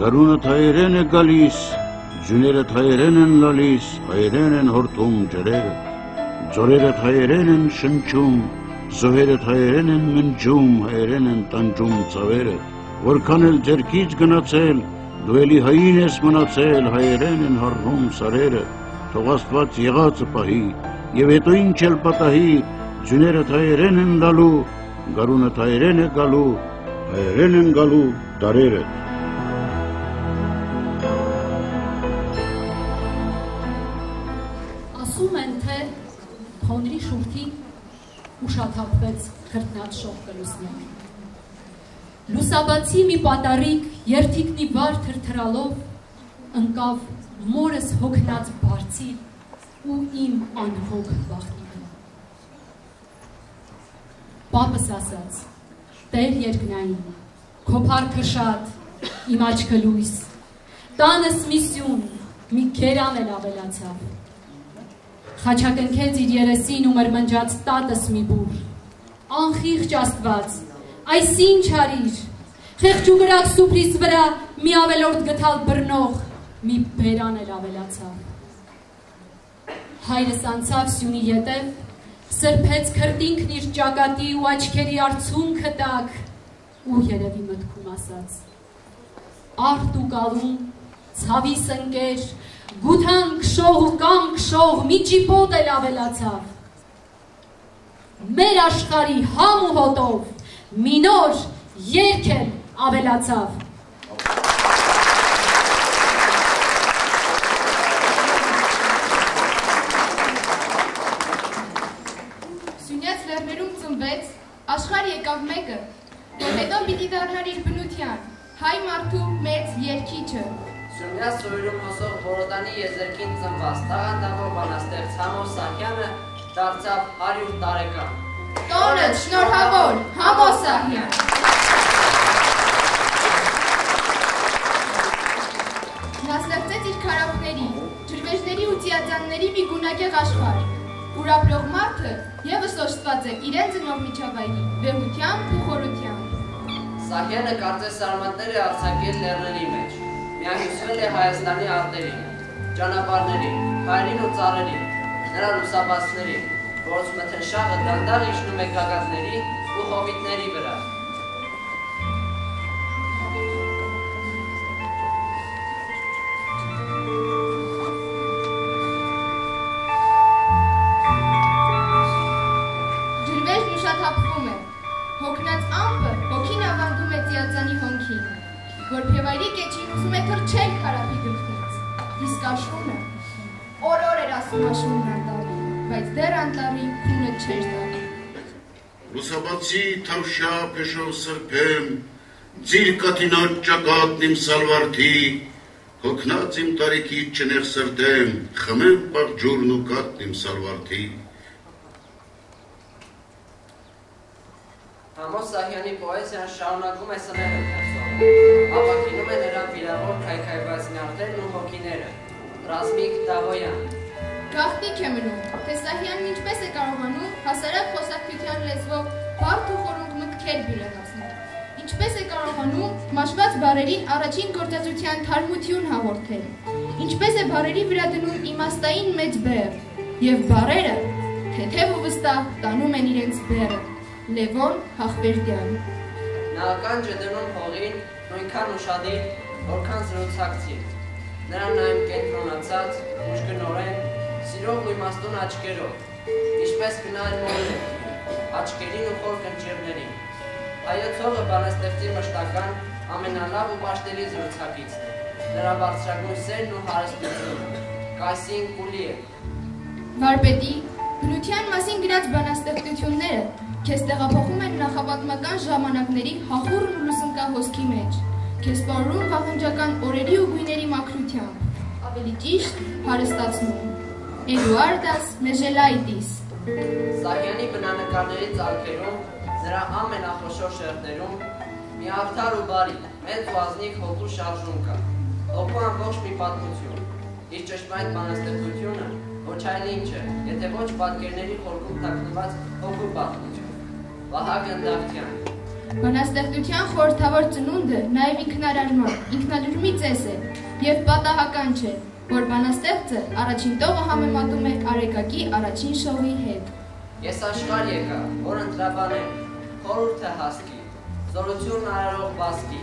Գարունը թայերեն է գալիս, ձյուները թայերեն են լալիս, հայերեն են հորթում ջրերը, ձորերը թայերեն են շնչում, զոհերը թայերեն են մնջում, հայերեն են տանջում ծավերը, որքան էլ ձերքից գնացել, դու էլի հային ես մնացել, հայերեն են հառնում սարերը, թող Աստված եղածը պահի, և հետո ինչ էլ պատահի, ձյուները թայերեն են լալու, գարունը թայերեն է գալու, հայերեն են գալու դարերը։ Ասում են, թե հոնրի շուրթին ուշաթափվեց քրտնած շող կլուսներ։ Լուսաբացի մի պատարիկ երթիկնի վար թրթրալով ընկավ մորս հոգնած բարձիր ու իմ անհոգ վախնիկը։ Պապս ասաց, Տեր երկնային, քո փառքը շատ, իմ աչքը լույս, տանս մի սյուն, մի քերան էլ ավելացավ։ Խաչակնքեց իր երեսին ու մրմնջաց տատս մի բուր, անխիղճ Աստված, այս ինչ արիր, խեղճուգրակ սուպրիս վրա մի ավելորդ գտալ բռնող, մի բերան էլ ավելացավ։ Հայրս անցավ սյունի ետև, սրբեց քրտինքն իր ճակատի ու աչքերի արցունքը տակ ու երևի մտքում ասաց. Արդ ու գալուն, ցավիս ընկեր, գութան քշող ու կամ քշող մի ճիպոտ էլ ավելացավ։ Մեր աշխարհի համ ու հոտով մի նոր երգ էլ ավելացավ։ Սյունյաց լեռներում ծնվեց, աշխարհ եկավ մեկը, որ հետո պիտի դառնար իր բնության, հայ մարդու մեծ երգիչը։ Սյունյաց սովորում հոսող Բորոտանի եզերքին ծնված տաղանդավոր բանաստեղծ Համո Սահյանը դարձավ 100 տարեկան։ Տոնդ շնորհավոր, Համո Սահյան։ Նա ստեղծեց իր քարափների, ջրվեժների ու ծիածանների մի գունագեղ աշխարհ, ուր ապրող մարդը ևս օժտված է իրեն ծնող միջավայրի, վեհությամբ ու խորությամբ։ Սահյանը կարծես արմատներ է արձակել լեռների մեջ, միահյուսվել է Հայաստանի արտերին, ճանապարհներին, հայերին ու ծառերին, նրա լուսաբացներին, որոնց մթնշաղը դանդաղ իջնում է գագաթների ու հովիտների վրա։ Ջրվեժն ուշաթափվում է, հոգնած ամպը հոգին ավանդում է ծիածանի հոնքին, որ փևայրի կեչին ուզում է թռչել քարափի գլխից, իսկ աշունը օր-օր էր ասում աշունն անտառի, բայց դեռ անտառի քունը չէր տալի։ Լուսաբացի թավշա փեշով սրբեմ, ձիր կաթինոտ ճակատն իմ սալվարդի, հոգնած իմ տարիքից չնեղ սրտեմ, խմեմ պաղ ջուրն ու կատն իմ սալվարդի։ Համո Սահյանի պոեզիան շարունակում է սնել ընթերցողը, ապակինում է նրա վիրավոր քայքայված նյարդերն ու հոգիները, Ռազմիկ Դավոյան։ Գաղտնիք է մնում, թե Սահյանն ինչպես է կարողանում հասարակ խոսակցության լեզվով բարդ ու խորունկ մտքեր բյուրեղացնել, ինչպես է կարողանում մաշված բառերին առաջին գործածության թարմություն հաղորդել, ինչպես է բառերի վրա դնում իմաստային մեծ բեռ, և բառերը թեթև ու վստահ տանում են իրենց բեռը։ Լևոն Հախվերդյան։ Նա ականջ է դնում հողին նույնքան ուշադիր, որքան զրուցակցի։ Նրան նայում կենտրոնացած, ուժգնորեն, սիրով ու իմաստուն աչքերով, ինչպես գնալ մորին, աչքերին ու խոր կնճիռներին։ Հայոց հողը բանաստեղծի մշտական, ամենալավ ու պաշտելի զրուցակիցն է։ Նրա բարձրագույն սերն ու հարստությունը, կայսին կուլի է։ Վարպետի, բնության մասին գրած բանաստեղծությունները քեզ տեղափոխում են նախապատմական ժամանակների հախուռն ու լուսնկա հոսքի մեջ, քեզ պարուրում վաղնջական օրերի ու գույների մաքրությամբ, ավելի ճիշտ հարստացնում։ Էդուարդաս Մեժելայտիս։ Սահյանի բնանկարների ծալքերում, նրա ամենախոշոր շերտերում մի արդար ու բարի, մեծ ու ազնիվ հոգու շարժում կա, հոգու ամբողջ մի պատմություն, իր ճշմարիտ բանաստեղծությունը ոչ այլ ինչ է, եթե ոչ պատկերների խորքում թաքնված հոգու պատմություն։ Վահագն Դավթյան։ Բանաստեղծության խորհրդավոր ծնունդը նաև ինքնարարման, ինքնալրումի ծես է և պատահական չէ, որ բանաստեղծը առաջին տողը համեմատում է Արեգակի առաջին շողի հետ։ Ես աշխարհ եկա, որ ընտրաբանեմ, խորհուրդը հասկի, զորություն արարող բասկի։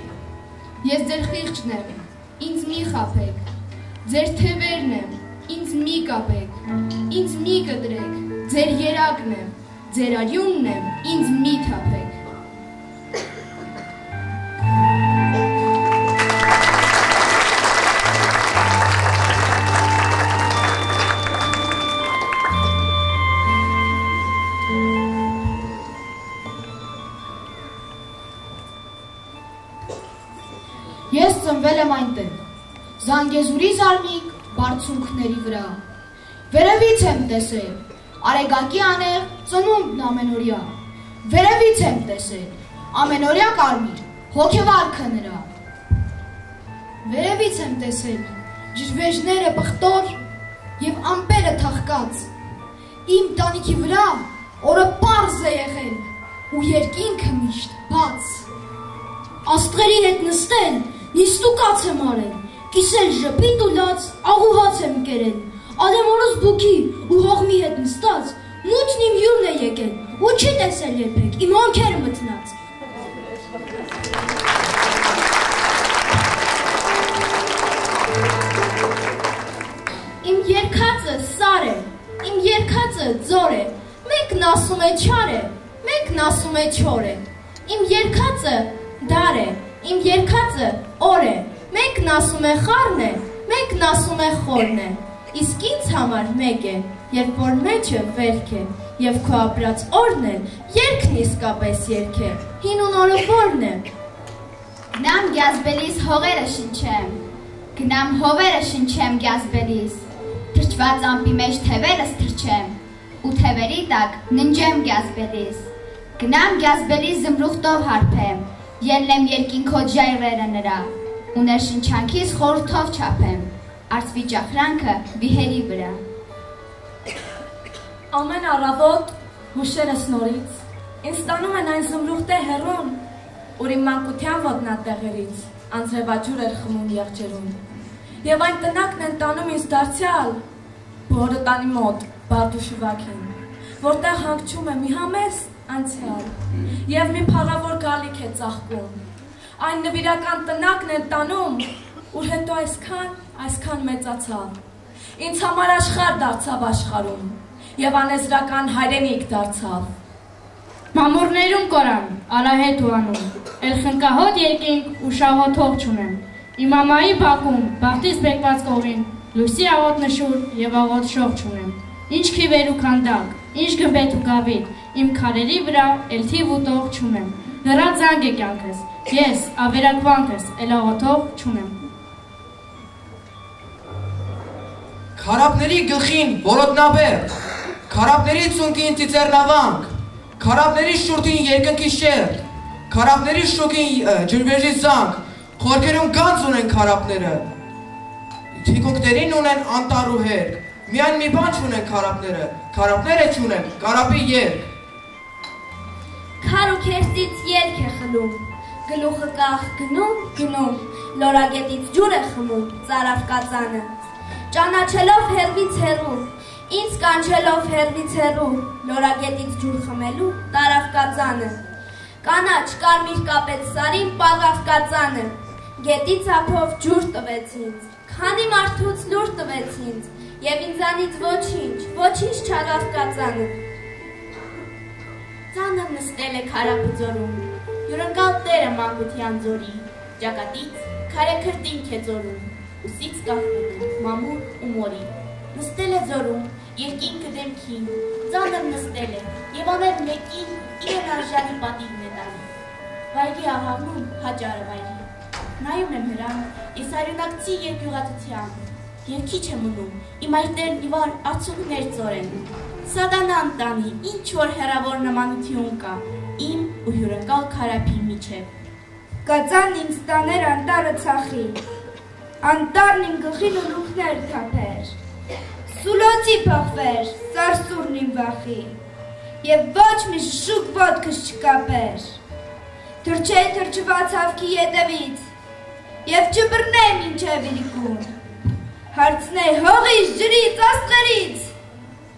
Ես ձեր խիղճն եմ, ինձ մի խաբեք, ձեր թևերն եմ, ինձ մի կապեք, ինձ մի կտրեք, ձեր երակն եմ, ձեր արյունն եմ, ինձ մի թափեք։ Ես ծնվել եմ այնտեղ, Զանգեզուրի զարմիկ բարձունքների վրա, վերևից եմ տեսել, Արեգակի անեղ ծնունդն ամենօրյա, վերևից եմ տեսել, ամենօրյա կարմիր, հոգևարքը նրա, վերևից եմ տեսել, ջրվեժները պղտոր և ամպերը թաղկած, իմ տանիքի վրա օրը պարզ է եղել ու երկինքը միշտ բաց, աստղերի հետ նստել, նիստուկաց եմ արել, կիսել ժպիտ ու լաց, աղուհաց եմ կերել, ադեմորոս բուքի ու հողմի հետ նստած, մութն իմ հյուրն է եկել, ու չի տեսել երբեք, իմ հոնքերը մթնած։ Իմ երկածը սար է, իմ երկածը ձոր է, մեկն ասում է չար է, մեկն ասում է չոր է, իմ երկածը դար է, իմ երկածը օր է, մեկն ասում է խառն է, մեկն ասում է խորն է, իսկ ինձ համար մեկ է, երբ որ մեջը վերք է, և քո ապրած օրն է, երկն իսկապես երք է, հին ու նորը որն է։ Գնամ գյազբելիս հողերը շնչեմ, գնամ հովերը շնչեմ գյազբելիս, թրջված ամպի մեջ թևերս թրջեմ, ու թևերի տակ ննջեմ գյազբելիս, գնամ գյազբելիս զմրուխտով հարբեմ, ելնեմ երկինքոտ ժայռերը նրա, ու ներշնչանքիս խորհրդով չափեմ, արծվի ճախրանքը վիհերի վրա։ Ամեն առավոտ հուշերս նորից, ինձ տանում են այն զմրուխտե հեռուն, ուր իմ մանկության ոտնատեղերից անձրևաջուր էր խմում եղջերուն, և այն տնակն են տանում ինձ դարձյալ, բորը տանի մոտ, բարդուշուվակին, որտեղ հանգչում է մի համեստ անցյալ, և մի փառավոր գալիք է ծաղկում, այն նվիրական տնակն են տանում, ուր հետո այսքան մեծացավ, ինձ համար աշխարհ դարձավ աշխարհում, և անեզրական հայրենիք դարձավ։ Մամուրներում կորան, արահետ ու անում, էլ խնկահոտ երկինք ու շահոթող չունեմ, իմ ամայի բակում, բաղտից բեկված կողին, լույսի աղոտ նշուր և աղոտ շող չունեմ, ինչ քիվեր ու քանդակ, ինչ գմբեթ ու գավիթ, իմ քարերի վրա էլ թիվ ու տող չունեմ, լրած զանգ է կյանքս, ես ավերակվանքս էլ աղոթող չունեմ։ Քարապների գլխին որոտնաբերդ, քարապների ծունկին ծիծեռնավանք, քարապների շուրթին երկնքի շերտ, քարապների շուկին ջրվեժի զանգ, խորքերում գանձ ունեն քարապները, թիկունքներին ունեն անտառ ու հերկ, միայն մի բան չունեն քարապները, քարապները չունեն կարապի երկ։ Քար ու քերծից ելք է խլում, գլուխը կախ գնում, լորագետից ջուր է խմում, ծարավ կածանը, ճանաչելով հեռվից հեռու, ինձ կանչելով հեռվից հեռու, լորագետից ջուր խմելու տարավ կածանը, կանաչ կարմիր կապեց սարին պաղավ կածանը, գետի ծափով ջուր տվեց ինձ, քանի մարդուց լուր տվեց ինձ, և ինձանից ոչինչ չաղավ կածանը։ Ծանր նստել է քարապը ձորում, հյուրընկալ տերը մանկության ձորի, ճակատից քարե քրտինք է ձորում, ուսից կախվում է մամուր ու մորի, նստել է ձորում, երկինքը դեմքին, ծանր նստել է, և ամեն մեկին իրեն արժանի պատիվն է տալի, վայրի աղավնում հաճարը վայրի, նայում եմ հրան, ես արյունակցի երկյուղատության, երկիչ եմ ունում, իմ այրտերն իվար արցունքներ ծորեն, սատանան տանի, ինչ որ հեռավոր նմանություն կա, իմ ու հյուրընկալ քարափի միջև։ Կածանն ինձ տաներ անտառը ցախի, անտառն իմ գլխին ուլուքներ թափեր, սուլոցի փոխվեր, սարսուրն իմ վախի, և ոչ մի շուկ ոտքս չկապեր, թրջե թրջված հավքի ետևից և չբռնե մինչև իրիկուն, հարցնե հողից, ջրից, աստղերից,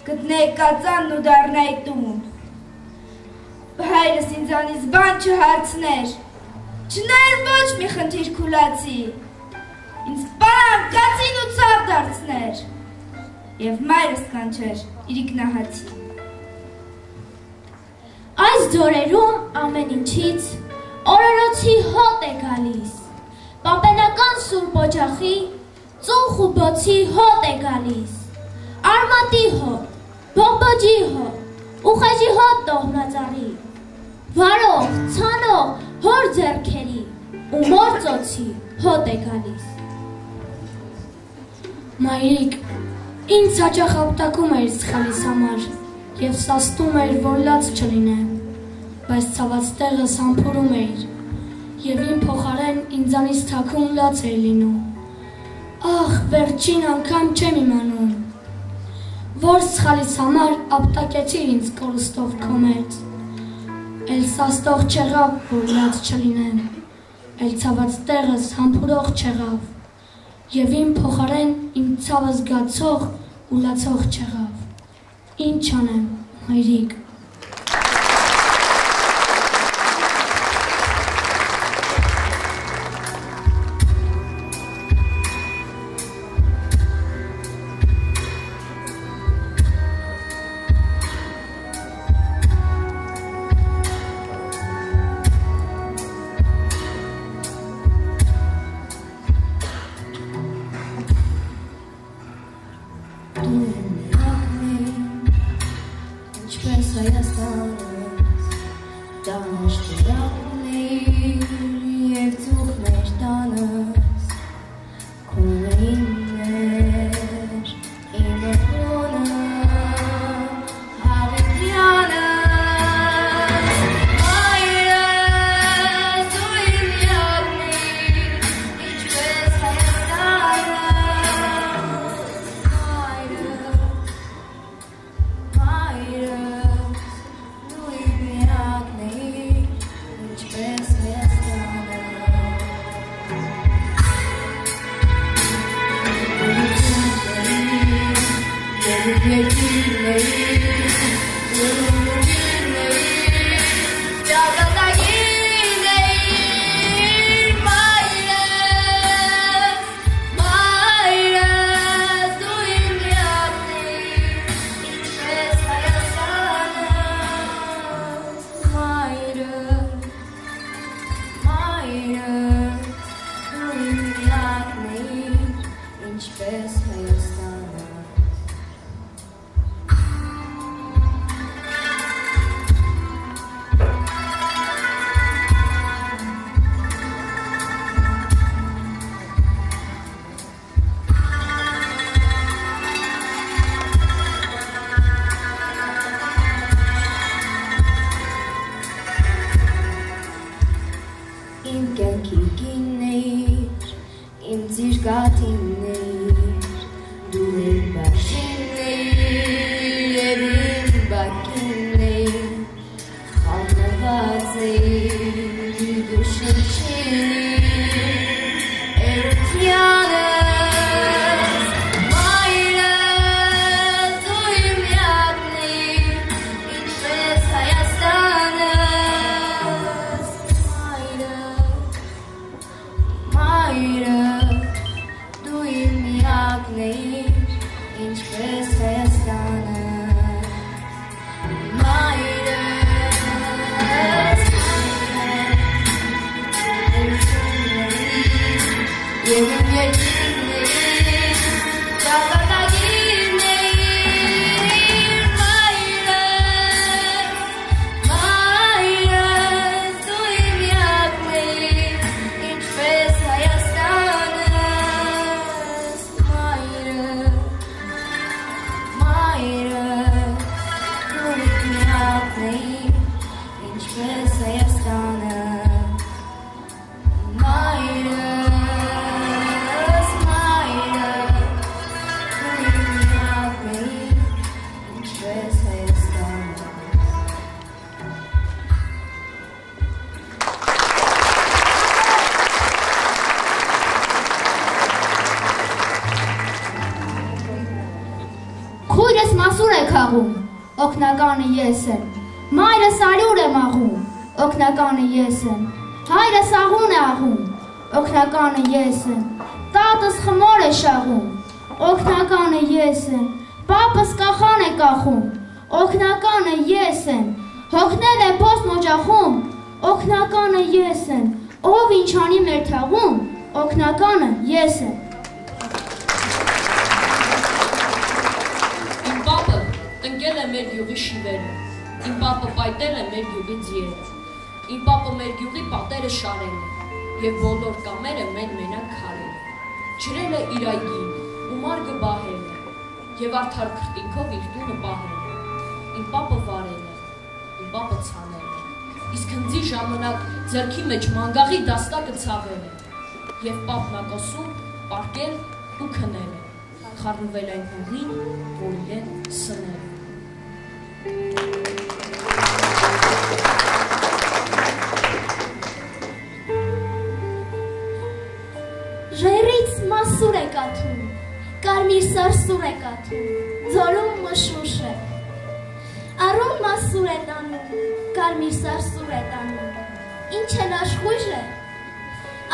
գտնե կածանն ու դառնայ տուն, հայրս ինձանից բան չհարցներ, չնայր ոչ մի խնդիր քուլացի, ինձ պարան կացին ու ցավ դարձներ, և մայրս կանչեր իրիկնահացի։ Այս ձորերում ամեն ինչից օրորոցի հոտ է գալիս, պապենական սուրբ օջախի ծուխ ու բոցի հոտ է գալիս, արմատի հոտ, բողբոջի հոտ, ուխեժի հոտ տողնածառի, վարող, ցանող, հոր ձեռքերի ու մոր ծոցի հոտ է գալիս։ Մայրիկ, ինձ հաճախ ապտակում էր սխալիս համար և սաստում էր, որ լաց չլինեմ, բայց ցաված տեղս համբուրում էր և իմ փոխարեն ինձանից թաքուն լաց էր լինում։ Ախ, վերջին անգամ չեմ իմանում, որ սխալիս համար ապտակեցիր ինձ կորուստով քո մեջ, էլ սաստող չեղավ, որ լաց չլինեմ, էլ ցաված տեղս համբուրող չեղավ և իմ փոխարեն իմ ցավը զգացող ու լացող չեղավ։ Ինչ անեմ, մայրիկ։ Քույրս մասուր է քաղում, օգնականը ես եմ։ Մայրս արյուր է մաղում, օգնականը ես եմ։ Հայրս աղուն է աղում, օգնականը ես եմ։ Տատս խմոր է շաղում, օգնականը ես եմ։ Պապս կախան է կախում, օգնականը ես եմ։ Հոգնել է փոսն օջախում, օգնականը ես եմ։ Ով ինչ անի մեր թաղում, օգնականը ես եմ։ Իմ պապը տնկել է մեր գյուղի շիվերը, իմ պապը պայտել է մեր գյուղի ձիերը, իմ պապը մեր գյուղի պատերը շարել է, և բոլոր կամերը մեն-մենակ քարել է, ջրել է իր այգին ու մարգը բահել է, և արդար քրտինքով իր տունը պահել է, իմ պապը վարել է, իմ պապը ցանել է, իսկ հնձի ժամանակ ձեռքի մեջ մանգաղի դաստակը ցավել է, և պապն ակոսում պարկել ու քնել է, խառնվել այն հողին, որ իրեն սնել է։ Ժայռից մասուր է կաթում, կարմիր սարսուր է կաթում, ձորում մշուշ է։ Առուն մասուր է տանում, կարմիր սարսուր է տանում, ինչ էլ աշխույժ է։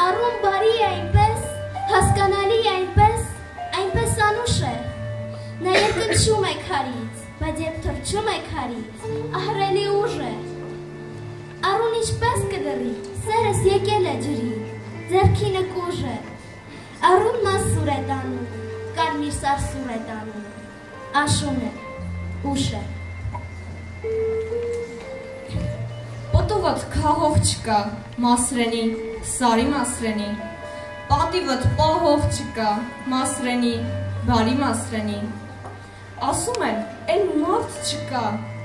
Առուն բարի է այնպես, հասկանալի է այնպես անուշ է։ Նա երկնչում է քարից, բայց երբ թռչում է քարից, ահռելի ուժ է։ Առուն ինչպես կդռի, սերս եկել է ջրի, ձեռքի նկուժ է։ Առուն մասուր է տանում, կարմիր սարսուր է տանում, աշուն է, ուշ է։ Պոտովդ քահով չկա, մասրենի, սարի մասրենի, պատիվդ պահով չկա, մասրենի, բարի մասրենի, ասում են, էլ մարդ չկա,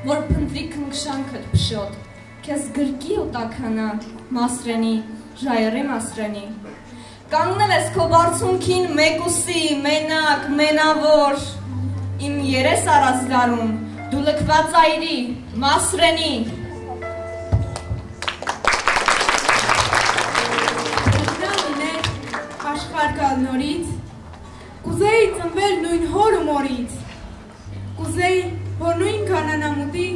որ փնտրի քնքշանքդ փշոտ, քեզ գրկի ու տաքանա, մասրենի, ժայռի մասրենի, կանգնել ես քո բարձունքին մեկուսի, մենակ, մենավոր, իմ երես առած դարում, դու լքված այրի, մասրենի, Աշխարհ նորից, կուզեի ծնվել նույն հոր ու մորից, կուզեի, որ նույն գանանամուտի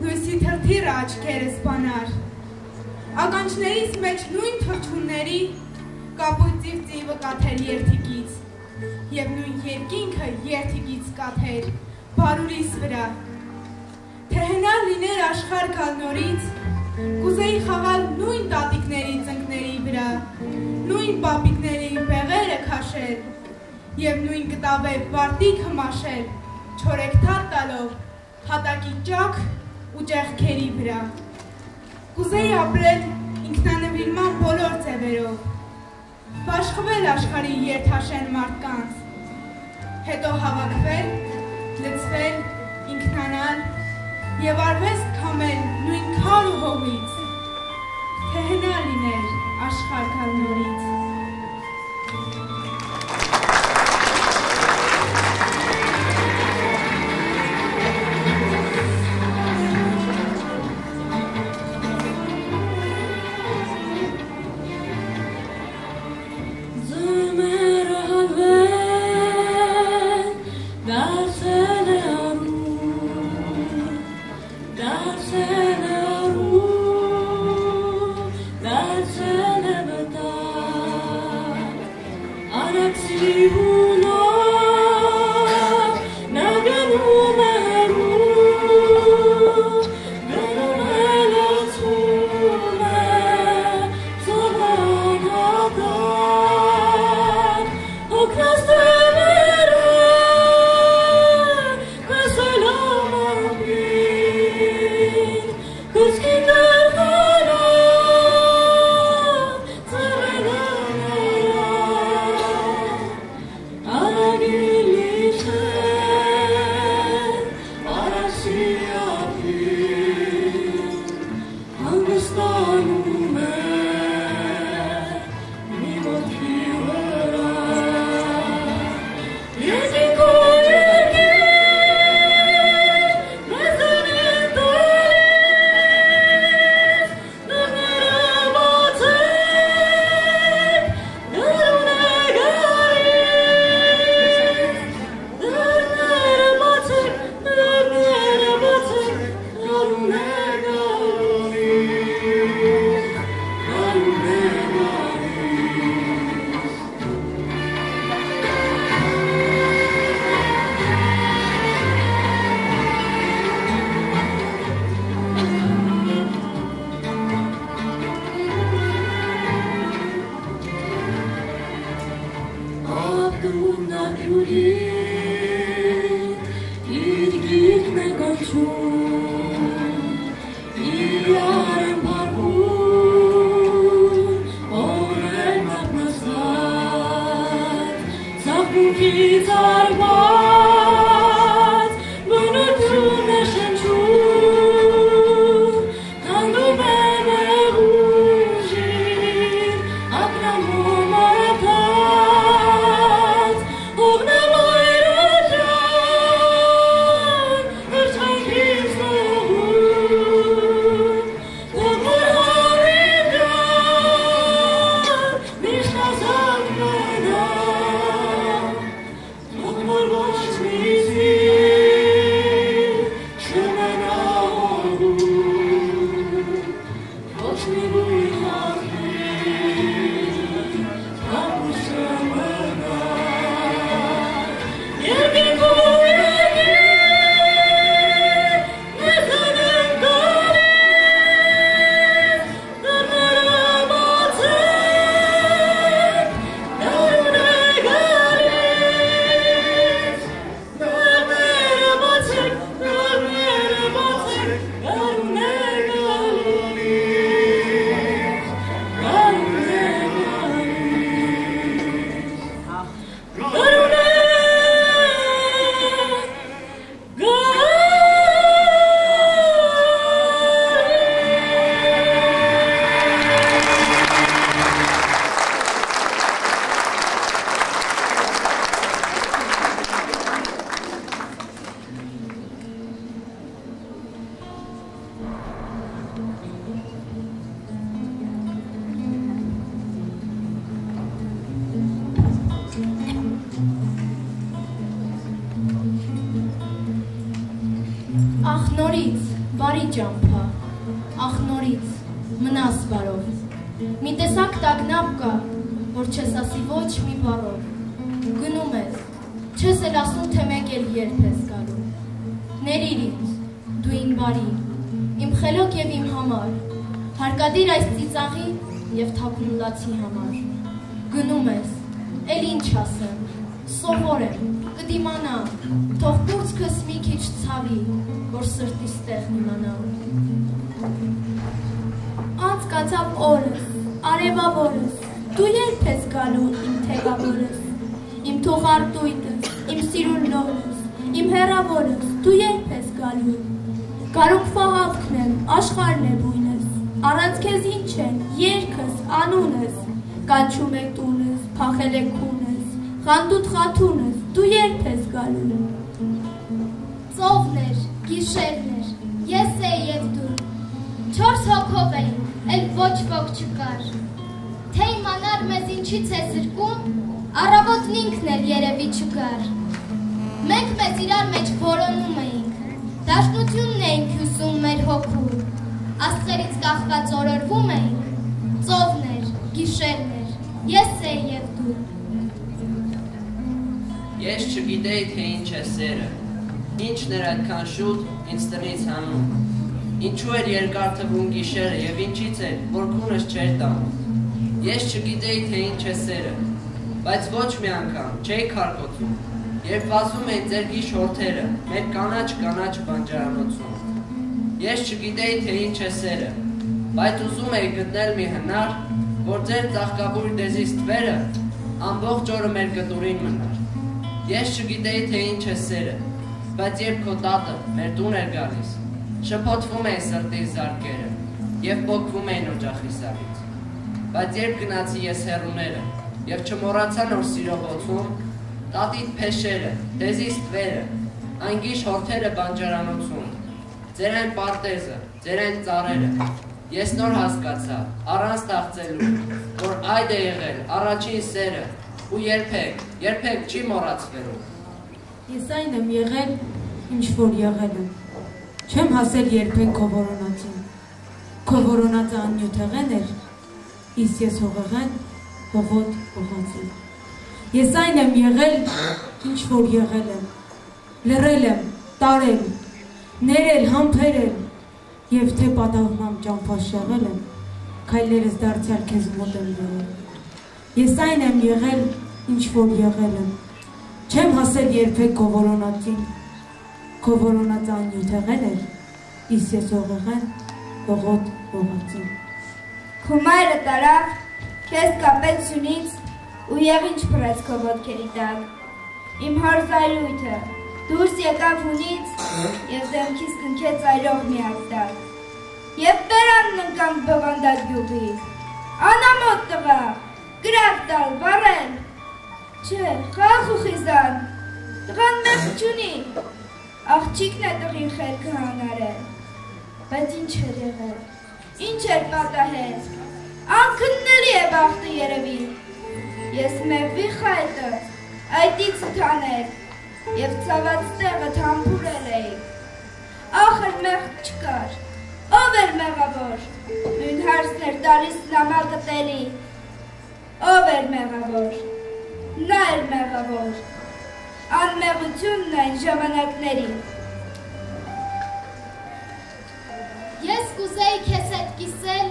լույսի թրթիրը աչքերս բանար, ականջներիս մեջ նույն թրջունների կապույտ ծիվ-ծիվը կաթեր երթիկից, և նույն երկինքը երթիկից կաթեր բարուրիս վրա, թե հնար լիներ աշխարհ գալ նորից, կուզեի խաղալ նույն տատիկների ծնկների վրա, նույն պապիկների բեղերը քաշել և նույն կտավե վարտիքը մաշել, չորեքթաթ տալով հատակի ճաք ու ճեղքերի վրա։ Կուզեի ապրել ինքնանվիրման բոլոր ձևերով, բաշխվել աշխարհի երթաշեն մարդկանց, հետո հավաքվել, լցվել, ինքնանալ և արվեստ քամել նույն քար ու հողից, թե հնար լիներ աշխարհ գալ նորից։ That's Նորից, բարի ճամփա, ախ նորից, մնաս բարով, մի տեսակ տագնապ կա, որ չես ասի ոչ մի բառով, գնում ես, չես էլ ասում, թե մեկ էլ երբ ես գալու, ներիր ինձ, դու ին բարի, իմ խելոք և իմ համար, հարկադիր այս ծիծաղի և թափնուլացի համար, գնում ես, էլ ինչ ասեմ, սովոր եմ, կդիմանամ, թող կուրծքս մի քիչ ցավի, որ սրտիս տեղն իմանամ։ Անցկացավ օրս, արևավորս, դու երբ ես գալու իմ թևավորս, իմ թողարտույտս, իմ սիրուն նորս, իմ հեռավորս, դու երբ ես գալու, գարուն ֆահավքն եմ, աշխարհն է բույնս, առանց քեզ ինչ են, երգս, անունս, կանչում է տունս, փախել է քունս, խանդուտ խաթունս, դու երբ ես գալու։ Ծովներ, գիշերներ, ես էի և դու, 4 հոգով էին, էլ ոչ ոք չկար, թե իմանար մեզ ինչից է զրկում, առավոտն ինքն էլ երևի չգար, մենք մեզ իրար մեջ որոնում էինք, դաշնությունն էինք հյուսում մեր հոգու, աստղերից կախված օրորվում էինք, ծովներ, գիշերներ, ես էի և դու։ Ես չգիտեի, թե ինչ է սերը, ինչն էր այդքան շուտ ինձ տնից հանում, ինչու էր երկար թվում գիշերը և ինչից էր, որ քունս չէր տանում։ Ես չգիտեի, թե ինչ է սերը, բայց ոչ մի անգամ չէի քարկոծում, երբ վազում էին ձեր գիշ հորթերը, մեր կանաչ բանջարանոցում։ Ես չգիտեի, թե ինչ է սերը, բայց ուզում էի գտնել մի հնար, որ ձեր ծաղկաբույր դեզից թվերը ամբողջ օրը մեր կտուրին մնար։ Ես չգիտեի, թե ինչ է սերը, բայց երբ քո տատը մեր տուն էր գալիս, շփոթվում էին սրտի զարկերը և պոկվում էին օջախի սարից, բայց երբ գնացի ես հեռուները և չմոռացա նոր սիրով օծում, տատիդ փեշերը, դեզից թվերը, այն գիշ հորթերը բանջարանոցում, ձեր այն պարտեզը, ձեր այն ծառերը, ես նոր հասկացա, առանց տաղծելու, որ այդ է եղել առաջին սերը ու երբեք չի մոռացվելու։ Ես այն եմ եղել, ինչ որ եղել եմ, չեմ հասել երբեք քո որոնածին, քո որոնածը աննյութեղեն էր, իսկ ես հողեղեն, հողոտ հողացին։ Ես այն եմ եղել, ինչ որ եղել եմ, լռել եմ, տարել, ներել, համբերել, և թե պատահմամբ ճամփաշեղել եմ, քայլերս դարձյալ քեզ մոտ եմ եղել։ Ես այն եմ եղել, ինչ որ եղել եմ, չեմ հասել երբեք քո որոնածին, քո որոնածան նյութ եղել էր, իսկ ես ողեղեն ողոտ ողացին։ Քո մայրը տարավ, քեզ կապեց սյունից ու եղինչ փռեց քո ոտքերի տակ։ Իմ հոր զայրույթը դուրս եկավ հունից և դեմքիս կնքեց այրող մի ազդակ։ Եվ բերանն ընկանք բվանդած գյուղի, անամոտ տղա, գրակ տալ, վառել։ Չէ, խաղ ու խիզան, տղան մեղ չունի, աղջիկն է տղին խելքը հանարել։ Բայց ինչ էր եղել, ինչ էր պատահել, անքննելի է բախտը երևի։ Ես մեղվի խայտը, այդից թանել և ծաված տեղը թամփուրել էի։ Ախր մեղք չկար, ով էր մեղավոր, նույն հարցն էր տալիս նամակը տելի։ Ով էր մեղավոր, նա էր մեղավոր, անմեղությունն այն ժամանակների։ Ես կուզեի քեզ հետ կիսել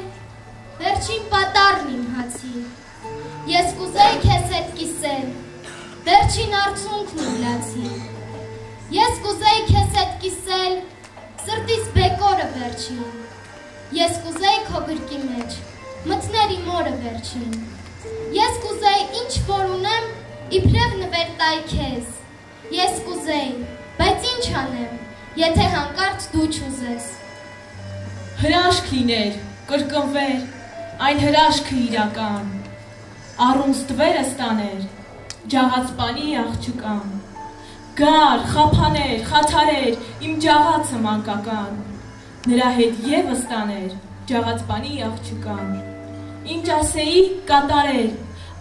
վերջին պատառն իմ հացի։ Ես կուզեի քեզ հետ կիսել վերջին արցունքն իմ լացի։ Ես կուզեի քեզ հետ կիսել սրտիս բեկորը վերջին։ Ես կուզեի քո գրկի մեջ մտներ իմ օրը վերջին։ Ես կուզեի ինչ որ ունեմ իբրև նվեր տայի քեզ։ Ես կուզեի, բայց ինչ անեմ, եթե հանկարծ դու չուզես։ Հրաշք լիներ, կրկնվեր, այն հրաշքը իրական, առում ստվերը ստաներ, ջաղացպանի աղջկան, գար, խափաներ, խաթարեր, իմ ջաղացը մանկական, նրա հետ ևս տաներ, ջաղացպանի աղջկան, ինչ ասեի կատարեր,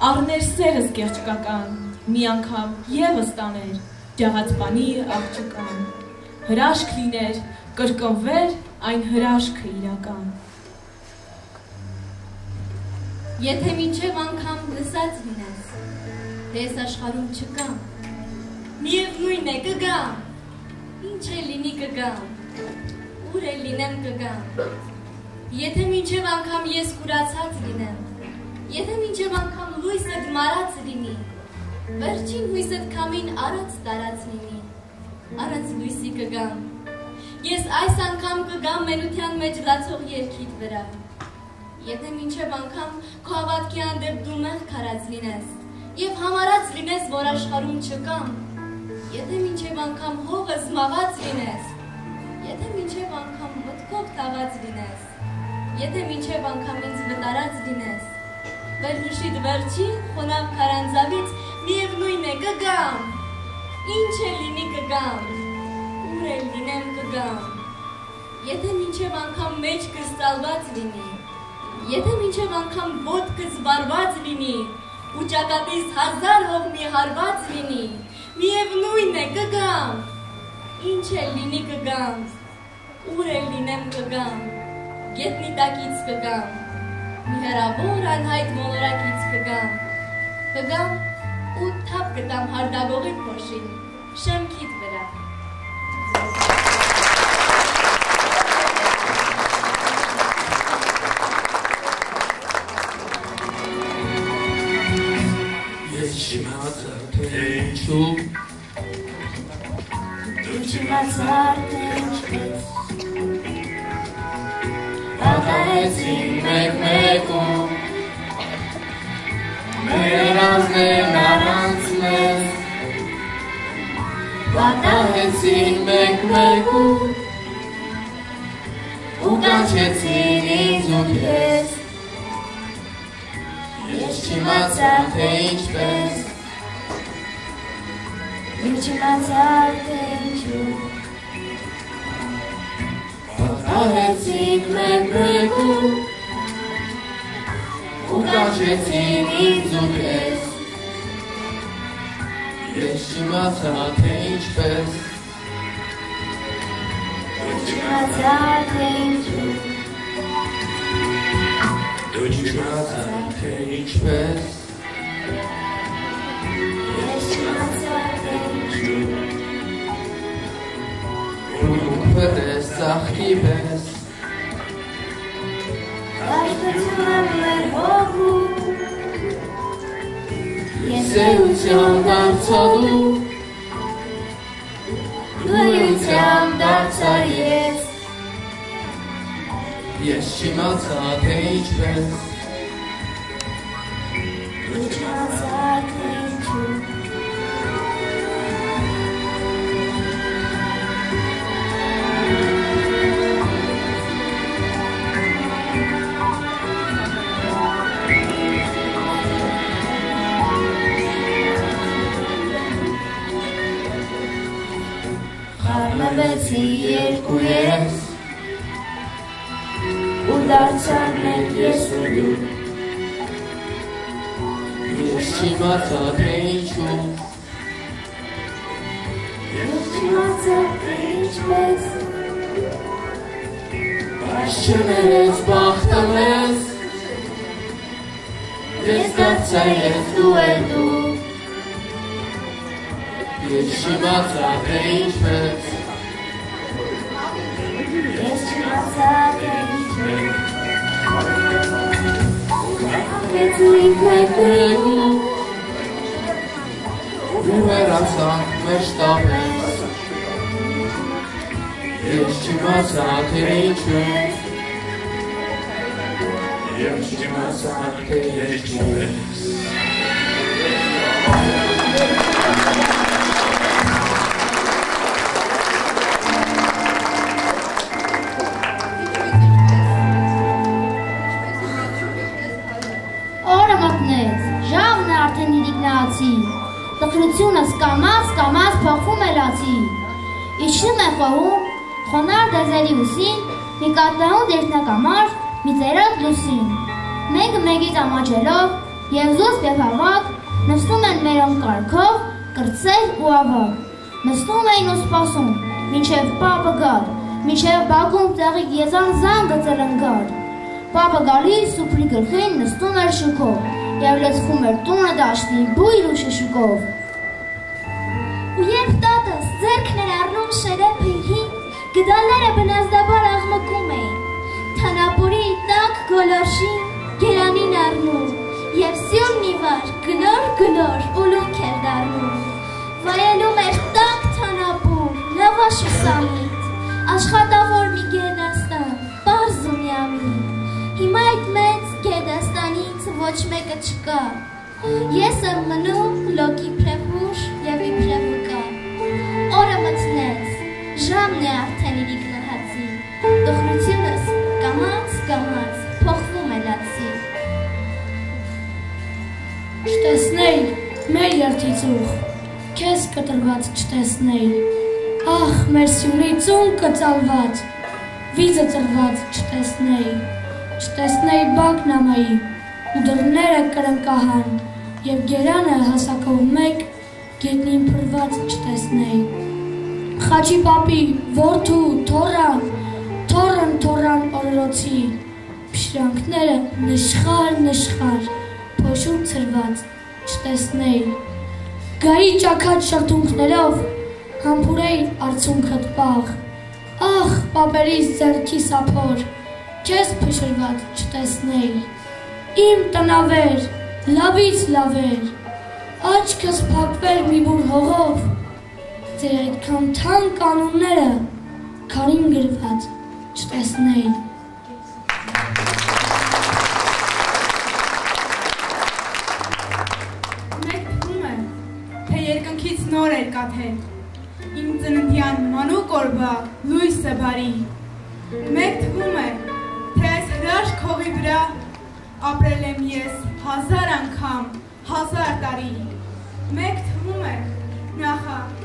առներ սերս գեղջկական, մի անգամ ևս տաներ, ջաղացպանի աղջկան, հրաշք լիներ, կրկնվեր, այն հրաշքը իրական։ Եթե մինչև անգամ լսած լինես, թե ես աշխարհում չկամ, միևնույն է կգամ, ինչ է լինի կգամ, ուր է լինեմ կգամ։ Եթե մինչև անգամ ես կուրացած լինեմ, եթե մինչև անգամ լույսդ մարած լինի, վերջին հույսդ քամին առած տարած լինի, առած լույսի կգամ։ Ես այս անգամ կգամ մենության մեջ լացող երգիդ վրա։ Եթե մինչև անգամ քո հավատքի հանդեպ դու մեղ քարած լինես և համարած լինես, որ աշխարհում չկամ, եթե մինչև անգամ հողս մաղած լինես, եթե մինչև անգամ մտքով թաղած լինես, եթե մինչև անգամ ինձ վտարած լինես, վերհուշիդ վերջին խոնավ քարանձավից միևնույն է կգամ, ինչ է լինի կգամ, ուր էլ լինեմ կգամ, եթե մինչև անգամ մեջքս ծալված լինի, եթե մինչև անգամ ոտքս վարված լինի, ու ճակատիս 1000 հողմի հարված լինի, միևնույն է կգամ, ինչ էլ լինի կգամ, ուր էլ լինեմ կգամ, գետնի տակից կգամ, մի հեռավոր անհայտ մոլորակից կգամ ու թափ կտամ հարդագողի փոշին, շեմքիդ վրա։ Ես չիմացա թե ինչու, դու չիմացար թե ինչպես, պատահեցին մեկ-մեկում, մեր անձներն առանց մեզ, պատահեցին մեկ-մեկում, ու կանչեցին ինձ ու քեզ, ես չիմացա թե ինչպես, դու չիմացար թե ինչու, պատահեցին մեկ-մեկում, ու կանչեցին ինձ ու քեզ, ես չիմացա թե ինչպես, դու չիմացար թե ինչու, դու չիմացար թե ինչպես, ես չիմացար թե ինչու, ու դուք վրես ծաղկի պես, Դաշտություն եմ մեր հոգու, ես էության դարձալու, դու էության չիմացար ես չիմացա թե ինչպես Դու չիմացար թե ինչու Խառնվեցի երկու ես ու դարձան մենք ես ու դու Ես չիմացա թե ինչու Ես չիմացա թե ինչպես Բայց չներեց բախտը մեզ Ես դարձա ես դու էլ դու Ես չիմացա թե ինչպես Ես չիմացա թե ինչպես Կապվեցու ինքնեք դրելու Ու հեռացանք մեր շտապից Ես չիմացա թե ինչպես Ես չիմացա թե ինչպես Տխրությունս կամաց փոխվում է լացի Իջնում է խոհում, խոնար դեզերի ուսին Մի կատլահուն դերձնակամար, մի ծերոտ լուսին Մենք մեկից ամաչելով և զուսպ և հավաք Նստում են մերոն կարգով, կրծել ու ավակ Նստում էին ու սպասում, մինչև պապը գար Մինչև բակում տեղիկ եզան զանգը ծրնգար Պապը գալիս սուպրի գլխին նստում էր շուքով Եվ լցվում էր տունը դաշտի բույր ու շշուկով Ու երբ տատս ձեռքն էր առնում շերեփին Գդալները բնազդաբար աղմկում էին Թանապուրի տակ գոլորշին գերանին առնում Եվ սյուն մի վար գլոր ուլուք էր դառնում Վայելում էր տակ թանապուր, լավաշ ու սամիտ Աշխատավոր մի գերդաստան, պարզ ու միամիտ Հիմա այդ մեծ գերդաստանից ոչ մեկը չկա Ես եմ մնում լոկի պրեվուշ և իպրև ուկա Օրը մտնեց, ժամն է արդեն իրիկ լհացի Տխրությունս կամաց փոխվում է լացի Չտեսնեի մեր երդից ուղ, քեզ կտրված չտեսնեի Ախ մեր սյունի ծունկը ծալված, վիզը ծրված չտեսնեի Չտեսնեի բակնամայի ու դռները կրնկահան Եվ գերանը հասակով մեկ գետնին փրված չտեսնեի Խաչի պապի, որդու, թորան օրորոցի Փշրանքները նշխար, փոշու ծրված չտեսնեի Գայի ճաքած շրթունքներով համբուրեի արցունքդ պաղ Ախ պապերիս ձեռքի սափոր Քեզ փշրված չտեսնեի Իմ տնավեր, լավից լավեր Աչքս փակվեր մի բուր հողով Ձեր այդքան թանկ անունները քարին գրված չտեսնեի Մեկ թվում է, թե երկնքից նոր էր կաթել Իմ ծննդյան մանուկ օրվա լույսը բարի Մեկ թվում է, թե այս հրաշք հողի վրա ապրել եմ ես 1000 անգամ, 1000 տարի Մեկ թվում է,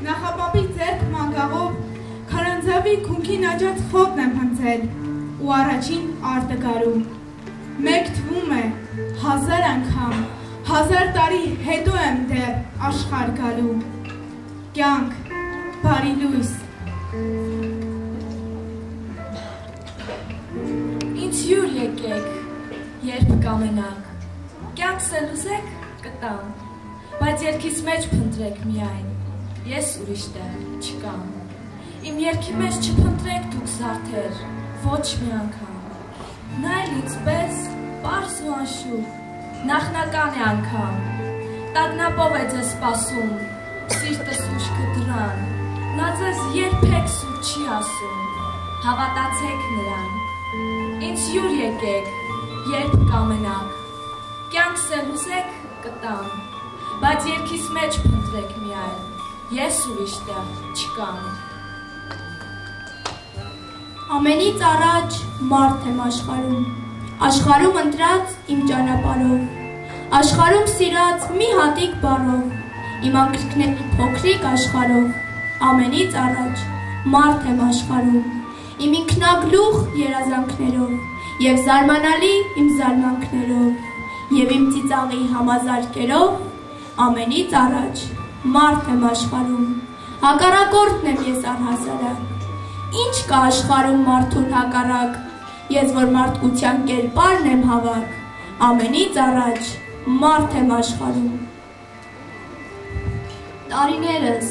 նախապապի ձեռք մանգաղով Քարանձավի քունքին աճած խոտն եմ հնձել ու առաջին արտը գարու Մեկ թվում է, 1000 անգամ, 1000 տարի հետո եմ դեռ աշխարհ գալու Կյանք, բարի լույս Ինձ հյուր եկեք, երբ կամենաք Կյանքս էլ ուզեք կտամ Բայց երկից մեջ փնտրեք միայն Ես ուրիշ տեղ չկամ Իմ երկի մեջ չփնտրեք դուք զարդեր Ոչ մի անգամ Նայել ինձ պես պարզ ու անշուր Նախնական է անգամ Տագնապով է ձեզ սպասում Սիրտս ուշքը դրան Նա ձեզ երբեք սուր չի ասում, հավատացեք նրան, ինձ հյուր եկեք, երբ կամենաք, կյանքս էլ ուզեք կտամ, բայց երկիս մեջ փնտրեք միայն, ես ուրիշ տեղ չկամ։ Ամենից առաջ մարդ եմ աշխարհում ընտրած իմ ճանապարհով, աշխարհում սիրած մի հատիկ բառով, իմ անկրկնելի փոքրիկ աշխարհով, ամենից առաջ մարդ եմ աշխարհում, իմ ինքնագլուխ երազանքներով, եւ զարմանալի իմ զարմանքներով, եւ իմ ծիծաղի համազարկերով, ամենից առաջ մարդ եմ աշխարհում, հակառակորդն եմ ես առհասարակ, ինչ կա աշխարհում մարդուն հակառակ, ես որ մարդկության կերպարն եմ հավաք, ամենից առաջ մարդ եմ աշխարհում։ Տարիներս,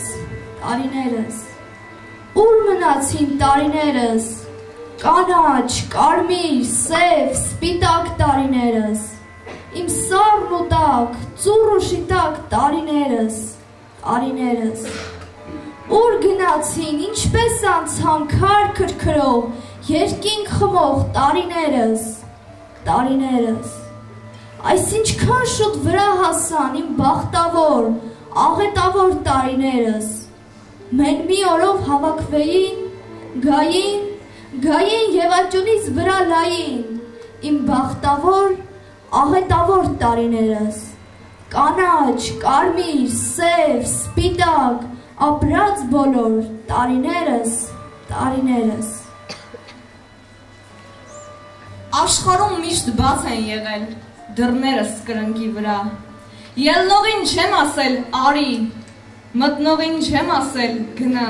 ուր մնացին տարիներս, կանաչ, կարմիր, սև, սպիտակ տարիներս, իմ սառն ու տաք, ծուռ ու շիտակ տարիներս, ուր գնացին, ինչպես անցան քար քրքրող, երկինք խմող տարիներս, այս ինչքան շուտ վրա հասան իմ բախտավոր, աղետավոր տարիներս, մենք մի օրով հավաքվեին, գային և աճունից վրա լային, իմ բախտավոր, աղետավոր տարիներս, կանաչ, կարմիր, սև, սպիտակ, ապրած բոլոր տարիներս։ Աշխարհում միշտ բաց են եղել դռներս կրնկի վրա, ելնողին չեմ ասել արի, մտնողին չեմ ասել գնա,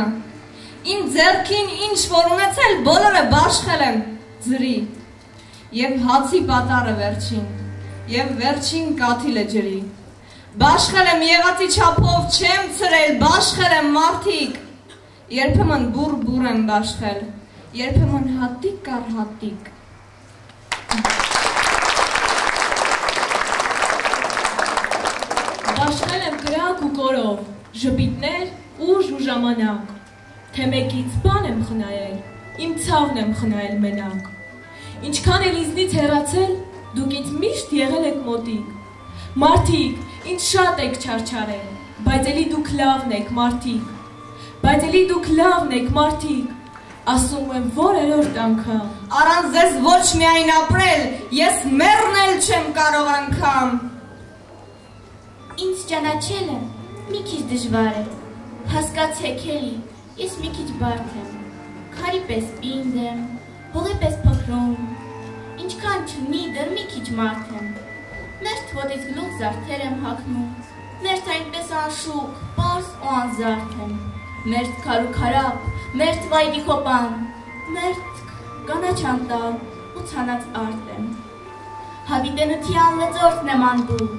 իմ ձեռքին ինչ որ ունեցել բոլորը բաշխել եմ ձրի, և հացի պատառը վերջին, և վերջին կաթիլը ջրի, բաշխել եմ եղածի չափով չեմ ցրել, բաշխել եմ մարդիկ, երբեմն բուր եմ բաշխել, երբեմն հատիկ առ հատիկ։ Բաշխել եմ կրակ ու կորով, ժպիտներ, ուժ ու ժամանակ, թե մեկից բան եմ խնայել, իմ ցավն եմ խնայել մենակ, ինչքան էլ ինձնից հեռացել, դուք ինձ միշտ եղել եք մոտիկ, մարդիկ, ինձ շատ եք չարչարել, բայց էլի դուք լավն եք մարդիկ, ասում եմ որերորդ անգամ, առանց ձեզ ոչ միայն ապրել, ես մեռնել չեմ կարող անգամ։ Ինձ ճանաչելը մի քիչ դժվար է, հասկացեք էլի, ես մի քիչ բարդ եմ, քարի պես պինդ եմ, հողի պես փքրում, ինչքան չնի դեռ մի քիչ մարդ եմ, մերթ ոտից գլուխ զարդեր եմ հագնում, մերթ այնպես անշուք, պարզ ու անզարդ եմ, մերթ քար ու քարապ, մերթ վայրի խոպան, մերթ կանաչ անտառ ու ցանած արդ եմ, հավիտենության լծորդն եմ անդու,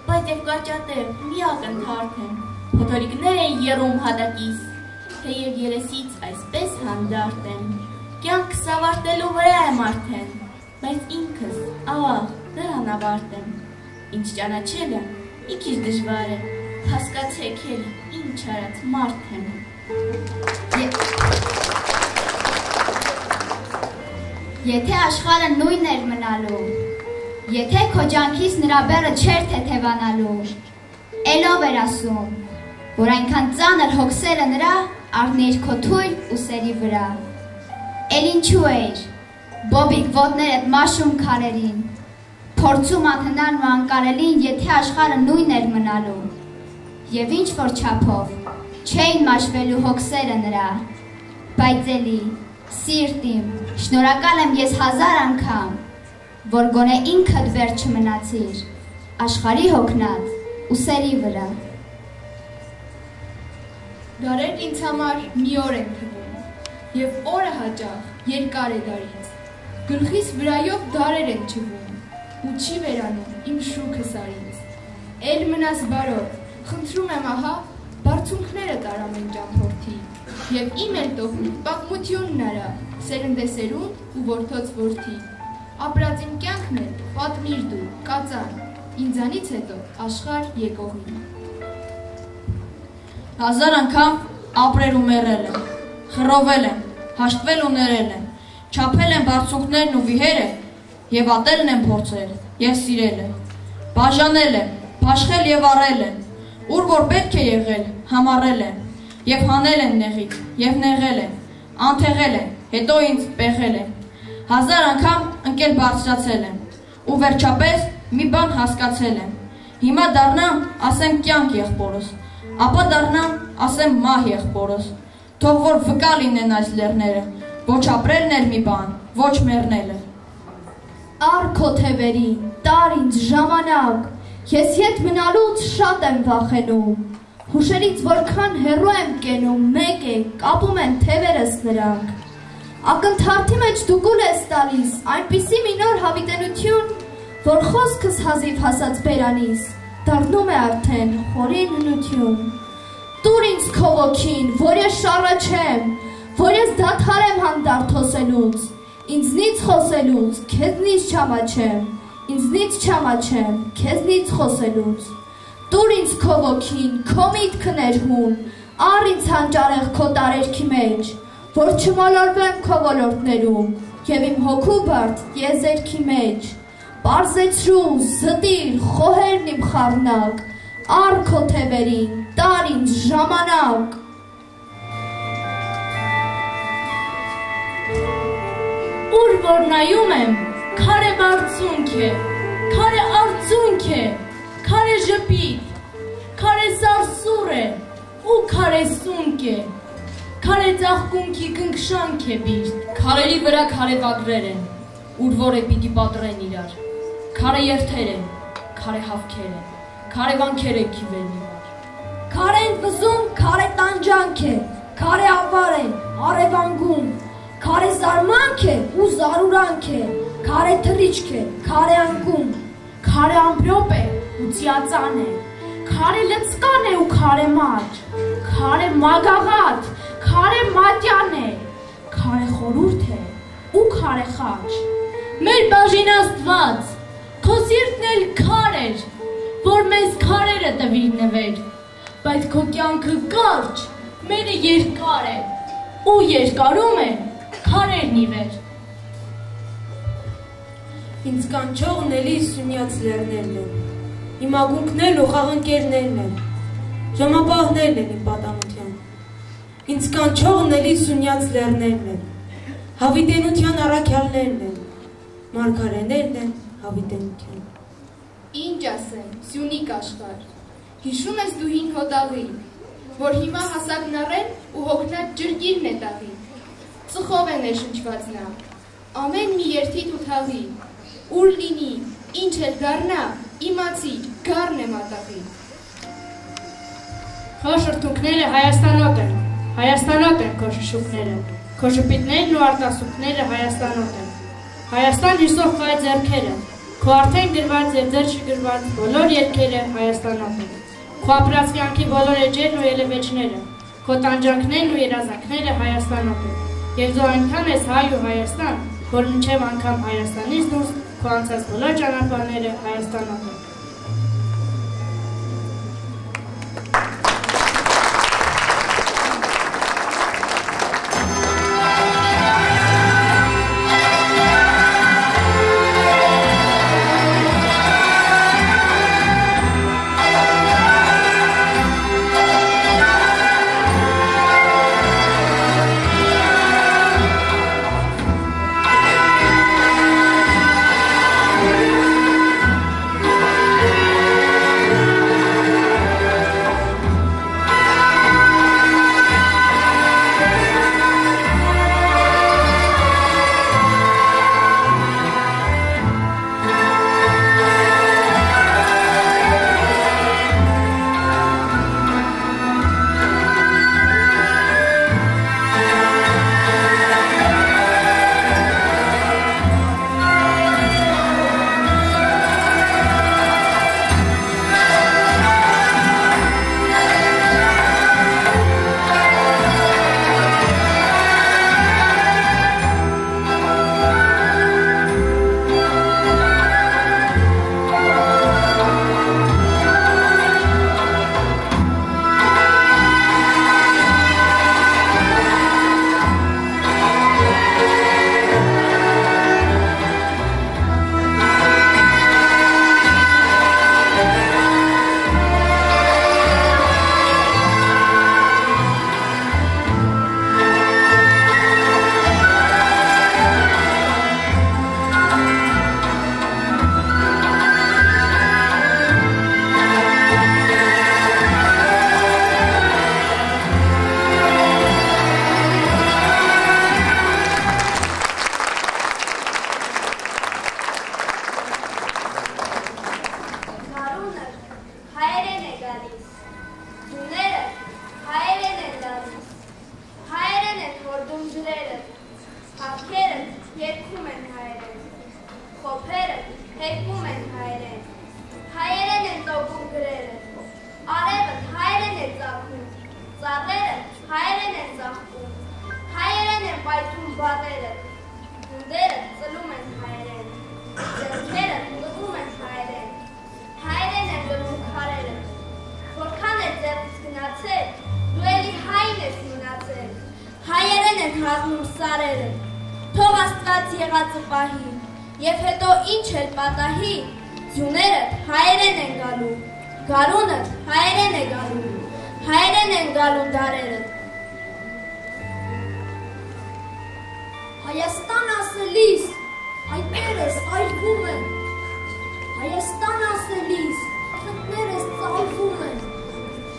բայց և կարճատև մի ակնթարդ եմ, փոթորիկներ են եռում հատակիս, թեև երեսից այսպես հանդարտ եմ, կյանքս ավարտելու վրա եմ արդեն, բայց ինքս ավաղ դրան ավարտ եմ, ինձ ճանաչելը մի քիչ դժվար է, հասկացեք էլի ինչ արած մարդ եմ։ Եթե աշխարհը նույնն էր մնալու, եթե քո ջանքից նրա բեռը չէր թեթևանալու, էլով էր ասում, որ այնքան ծանր հոգսերը նրա առնեիր քո թույլ ուսերի վրա, էլ ինչու էր, բոբիկ ոտներդ մաշում քարերին, փորձում անհնարն ու անկարելին, եթե աշխարհը նույնն էր մնալու, և ինչ որ չափով չէին մաշվելու հոգսերը նրա, բայց էլի, սիրտ իմ, շնորհակալ եմ ես 1000 անգամ, որ գոնե ինքդ վերջ չմնացիր, աշխարհի հոգնած ուսերի վրա։ Դարեր ինձ համար մի օր են թվում, և օրը հաճախ երկար է դարից, գլխիս վրայով դարեր են չվում, ու չի վերանում իմ շուքը սարից, էլ մնաս բարով, խնդրում եմ ահա, բարձունքները տարամ են ճամփորդի, և իմ էլ տողում պատմությունն արա, սերնդեսերունդ ու որդոց որդի, ապրած իմ կյանքն էլ պատմիր դու, կածան, ինձանից հետո աշխարհ եկողին։ 1000 անգամ ապրել ու մեռել եմ, խռովել եմ, հաշտվել ու ներել են, չափել են բարձունքներն ու վիհերը, և ատելն են փորձել, և սիրել են, բաժանել են, բաշխել և առել են, ուր որ պետք է եղել, համառել են, և հանել են նեղից, և նեղել են, անթեղել են, հետո ինձ պեղել են, 1000 անգամ ընկել բարձրացել են, ու վերջապես մի բան հասկացել են, հիմա դառնամ, ասեմ կյանք եղբորս, ապա դառնամ, ասեմ մահ եղբորս, թող որ վկա լինեն այս լեռները, ոչ ապրելն էլ մի բան, ոչ մեռնելը։ Առ քո թևերին, տար ինձ ժամանակ, ես ետ մնալուց շատ եմ վախենում, հուշերից որքան հեռու եմ կենում, մեկ է, կապում են թևերս նրանք, ակնթարթի մեջ դու գուլ ես տալիս, այնպիսի մի նոր հավիտենություն, որ խոսքս հազիվ հասած բերանիս, դառնում է արդեն խորին հնություն, տուր ինձ քո ոգին, որ ես շառաչեմ, որ ես դադարեմ հանդարտ հոսելուց, ինձնից խոսելուց, քեզնից չամաչեմ, ինձնից չամաչեմ, քեզնից խոսելուց, տուր ինձ քո ոգին, քո միտքը ներհուն, առ ինձ հանճարեղ քո տարերքի մեջ, որ չմոլորվեմ քո ոլորտներում, և իմ հոգու բարդ եզերքի մեջ, պարզեցրու, զտիր, խոհերն իմ խառնակ, առ քո թևերին, տար ինձ ժամանակ։ Ուր որ նայում եմ, քարե բարձունք է, քարե արծունք է, քարե ժպիտ, քարե սարսուռ է, ու քարե սունկ է, քարե ծաղկունքի կնքշանք է բիրտ, քարերի վրա քարե վագրեր են, ուր որ է պիտի պատրեն իրար, քարե երթեր են, քարե հավքեր են, քարե վանքեր է քիվերն իրար, քարեն վզում, քարե տանջանք է, քարե ավար են, արևանգում, քարե զարմանք է ու զարուրանք է, քարե թռիչք է, քարե անկում, քարե ամբրոպ է ու ծիածան է, քարե լծկան է ու քարե մաճ, քարե մագաղատ, քարե մատյան է, քարե խորուրդ է ու քարե խաչ, մեր բաժին Աստված, քո սիրտն էլ քար էր, որ մեզ քարերը տվիր նվեր, բայց քո կյանքը կարճ, մերը երկար է, ու երկարում է քարերն ի վեր։ Ինձ կանչողն էլի սունյաց լեռներն են, իմ ակունքներն ու խաղընկերներն են, ժամապահներն են իմ պատանության, ինձ կանչողն էլի սունյաց լեռներն են, հավիտենության առաքյալներն են, մարգարեներն են հավիտենության։ Ինչ ասեմ, Սյունիք աշխարհ, հիշում ես դու հին հոտաղի, որ հիմա հասակն առել ու հոգնած ջրգիրն է տաղի, ծխով է ներշնչված նա, ամեն մի երթիտ ու թաղի, ուր լինի, ինչ էլ դառնա, իմացիր, գառն է մատաղի։ Քո շրթունքները Հայաստանոտ են քո շշուկները, քո ժպիտներն ու արտասուքները Հայաստանոտ են, Հայաստան հյուսող քո այդ ձեռքերը, քո արդեն գրված և ձեր չգրված բոլոր երգերը Հայաստանոտ են, քո ապրած կյանքի բոլոր էջերն ու ելևէջները, քո տանջանքներն ու երազանքները Հայաստանոտ են, և դու այնքան ես հայ ու Հայաստան, որ մինչև անգամ Հայաստանից դուրս քո անցած բոլոր ճանապարհները Հայաստանոտ են։ բառերը, գնդերը ծլում են հայերեն, ձեռքերը լվում են հայերեն, հայերեն են լվում քարերը, որքան է ձեռքից գնացել, դու էլի հայն ես մնացել, հայերեն են հաղնում սարերը, թող Աստված եղածը պահի, և հետո ինչ էլ պատահի, ձյուներդ հայերեն են գալու, գարունդ հայերեն է գալու, հայերեն են գալու դարերդ։ Հայաստան ասելիս, այդներս այլվում են, Հայաստան ասելիս, խտներս ծալվում են,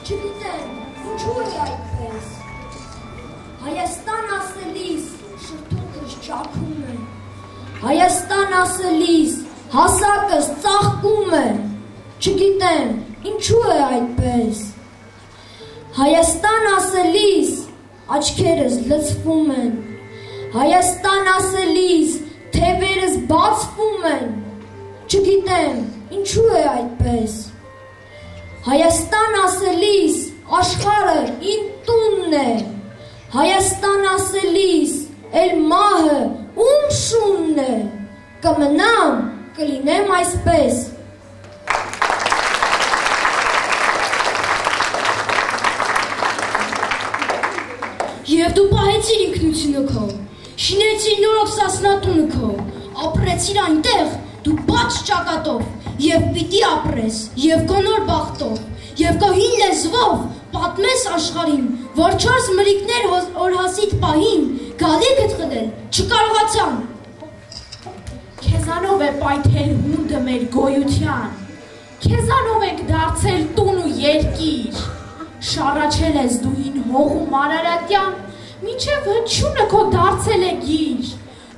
չգիտեմ, ինչու է այդպես, Հայաստան ասելիս, շրթունքս ճաքում է, Հայաստան ասելիս, հասակս ծաղկում է, չգիտեմ, ինչու է այդպես, Հայաստան ասելիս, աչքերս լցվում են, Հայաստան ասելիս, թևերս բացվում են, չգիտեմ, ինչու է այդպես, Հայաստան ասելիս, աշխարհը իմ տունն է, Հայաստան ասելիս, էլ մահը ում շունն է, կմնամ, կլինեմ այսպես, Եվ դու պահեցիր ինքնությունը քո, շինեցիր նորոգ սասնատունը քո, ապրեցիր այնտեղ դու բաց ճակատով, և պիտի ապրես, և քո նոր բախտով, և քո հին լեզվով պատմես աշխարհին, որ 4 մրիկներ օրհասիդ պահին գալիքդ խլել չկարողացան։ Քեզանով է պայթել հունդը մեր գոյության, քեզանով ենք դարձել տուն ու երկիր, շառաչել ես դու հին հողում Արարատյան, մինչև հնչյունը քո դարձել է գիր,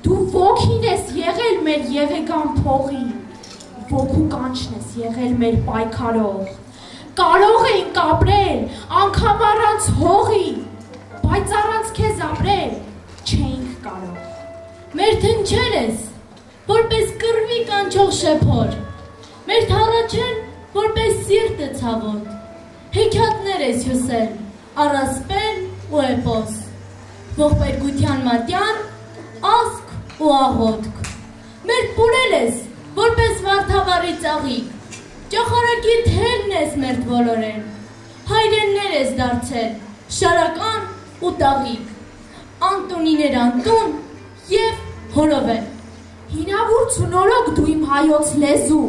դու ոգին ես եղել մեր Եվեգան փողին, ոգու կանչն ես եղել մեր պայքարող, կարող էինք ապրել անգամ առանց հողի, բայց առանց քեզ ապրել չէինք կարող, մեր թնչել ես, որպես կռվի կանչող շեփոր, մեր թառաչել, որպես սիրտը ցավոտ, հեքիաթներ ես հյուսել, առասպել ու էպոս, ողբերգության մատյան, ասկ ու աղոտք, մեր պուրել ես, որպես վարդավառի ծաղիկ, ճախարակի թելն ես մեր դվոլորեն, հայրեններ ես դարձել, շարական ու տաղիկ, անտունիներ անտուն և հորովել, հինավուրց ու նորոգ դու իմ հայոց լեզու,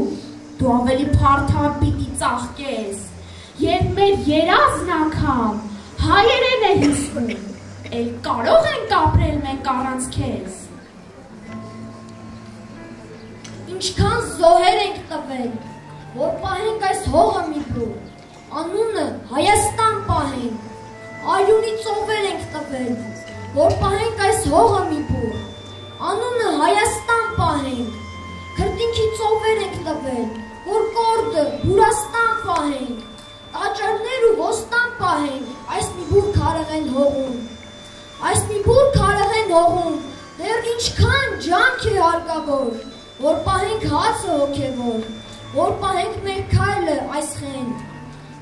դու ավելի փարթամ պիտի ծաղկես, և մեր երազն անգամ հայերեն է հիսվում, էլ կարող ենք ապրել մենք առանց քեզ։ Ինչքան զոհեր ենք տվել, որ պահենք այս հողը մի բու, անունը Հայաստան պահենք, արյունի ծովեր ենք տվել, որ պահենք այս հողը մի բու, անունը Հայաստան պահենք, քրտինքի ծովեր ենք տվել, որ կորդը Հուրաստան պահենք, տաճարներ ու ոստան պահենք, այս մի բուր քարեղեն հողում, այս մի բուր քարեղեն հողում, դեռ ինչքան ջանք է հարկավոր, որ պահենք հացը հոգևոր, որ պահենք մեր քայլը այս խենթ,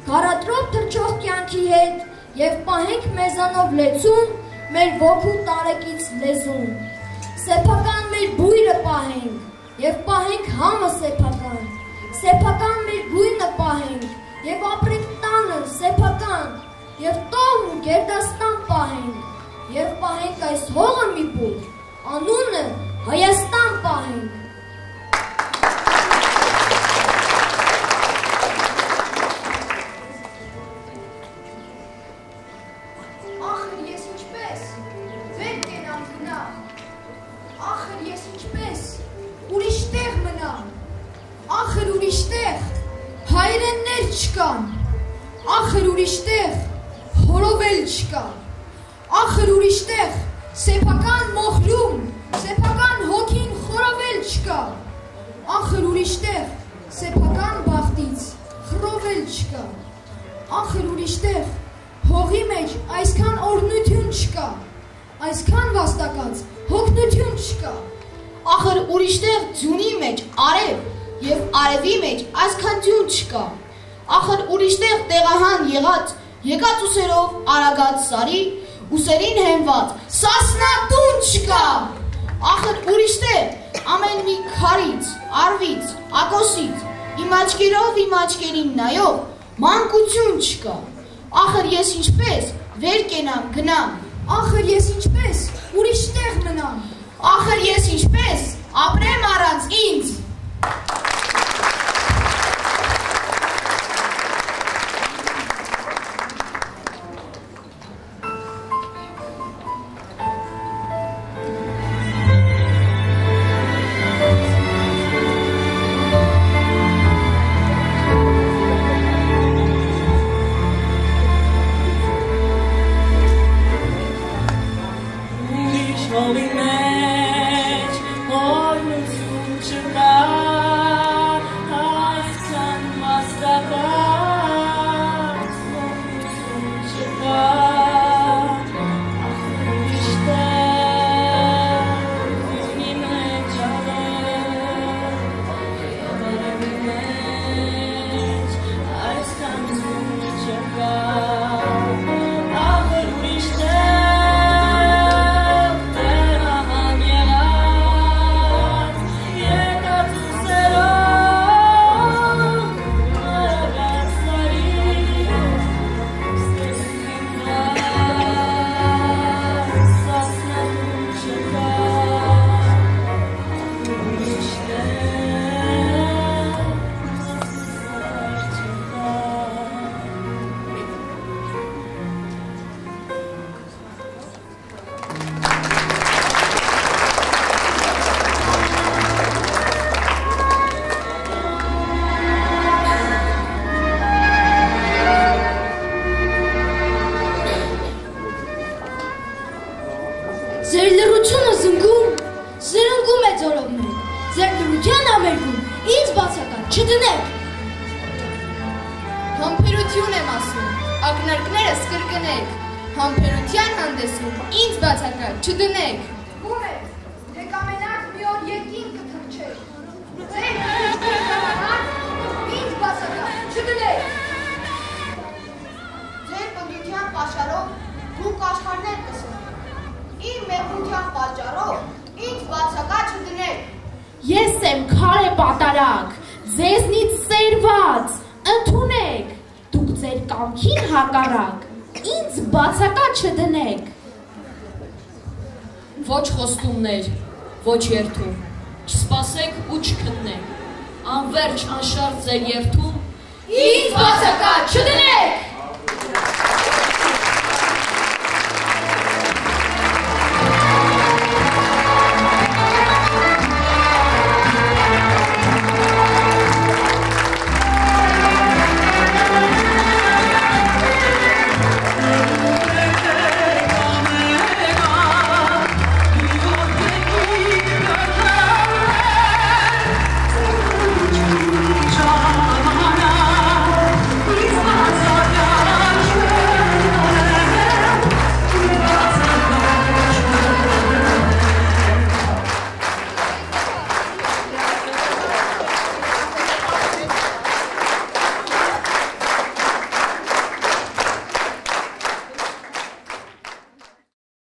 քարատրոփ թռչող կյանքի հետ, և պահենք մեզանով լեցուն, մեր ոգու տարեկից լեզուն, սեփական մեր բույրը պահենք, և պահենք համը սեփական մեր գույնը պահենք, և ապրենք տանը սեփական, և տոհն ու գերդաստան պահենք, և պահենք այս հողը մի բուր, անունը Հայաստան պահենք։ Ախր ես ինչպես, վեր կենամ գնամ, ախր ես ինչպես, ուրիշ տեղ մնամ, ախր ուրիշ տեղ, հայրեններ չկան, ախր ուրիշ տեղ հորովել չկա, ախր ուրիշ տեղ սեփական մոխրում, սեփական հոգին խորովել չկա, ախր ուրիշ տեղ սեփական բախտից խռովել չկա, ախր ուրիշ տեղ հողի մեջ այսքան օրհնություն չկա, այսքան վաստակած հոգնություն չկա, ախր ուրիշ տեղ ձյունի մեջ արև և արևի մեջ այսքան ձյուն չկա, ախր ուրիշ տեղ տեղահան եկած ուսերով արագած սարի, ուսերին հենված սասնատուն չկա։ Ախր ուրիշտեղ ամեն մի քարից, արվից, ակոսից, իմ աչքերով իմ աչքերին նայող մանկություն չկա։ Ախր ես ինչպես վեր կենամ գնամ։ Ախր ես ինչպես ուրիշ տեղ մնամ։ Ախր ես ինչպես ապրեմ առանց ինձ։ Ձեր լռությունը զնգում, զրնգում է ձորովներ, ձեր լռության ամերգում, ինձ բացակալ չդնեք։ Համբերություն եմ ասում, ակնարկներս կրկնեք, համբերության հանդեսում ինձ բացակալ չդնեք։ Ում եք, թե կամենաք մի օր երկին կթռչեք, ձեր լռության ժամանակ ինձ բացակալ չդնեք։ Ձեր բնդության պաշարով դուք աշխարհներ կսրեք, իմ մեղմության պատճառով ինձ բացակալ չդնեք։ Ես եմ քարե պատարակ, ձեզնից սերված, ընդունեք, դուք ձեր կամքին հակառակ, ինձ բացակա չդնեք։ Ոչ խոստումներ, ոչ երթում, չսպասեք ու չքննեք, անվերջ անշարժ ձեր երթում, ինձ բացակա չդնեք։